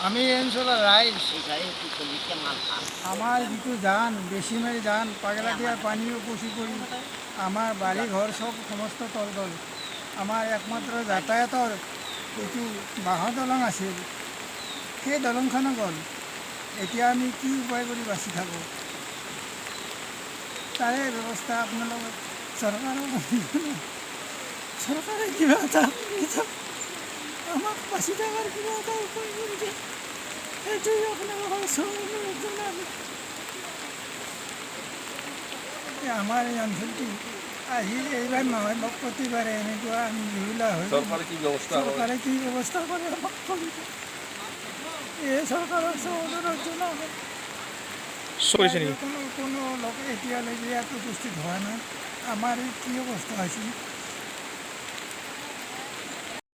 আমি এই অঞ্চলৰ ৰাইজ আমাৰ যিটো জান বেছিমাৰি জান পাগলাদিয়াৰ পানীও উপচি পৰি আমাৰ বাৰী ঘৰ চব সমস্ত তল আমাৰ একমাত্ৰ যাতায়াতৰ যিটো বাঁহৰ দলং আছিল সেই দলংখনো গ'ল। এতিয়া আমি কি উপায় কৰি বাচি থাকোঁ তাৰে ব্যৱস্থা আপোনালোকে চৰকাৰে কিবা এটা আমাক বাচি থকাৰ কিবা এটা উপায় কৰি দিয়ে সেইটোৱে আপোনালোকৰ আমাৰ এই অঞ্চলটো আহি এইবাৰ নহয় প্ৰতিবাৰে এনেকুৱা আমি জুৰুলা হৈ চৰকাৰে কি ব্যৱস্থা কৰে আমাক কৰি দিয়ে এই চৰকাৰৰ কোনো লোক এতিয়ালৈকে ইয়াত উপস্থিত হোৱা নাই। আমাৰ কি অৱস্থা হৈছে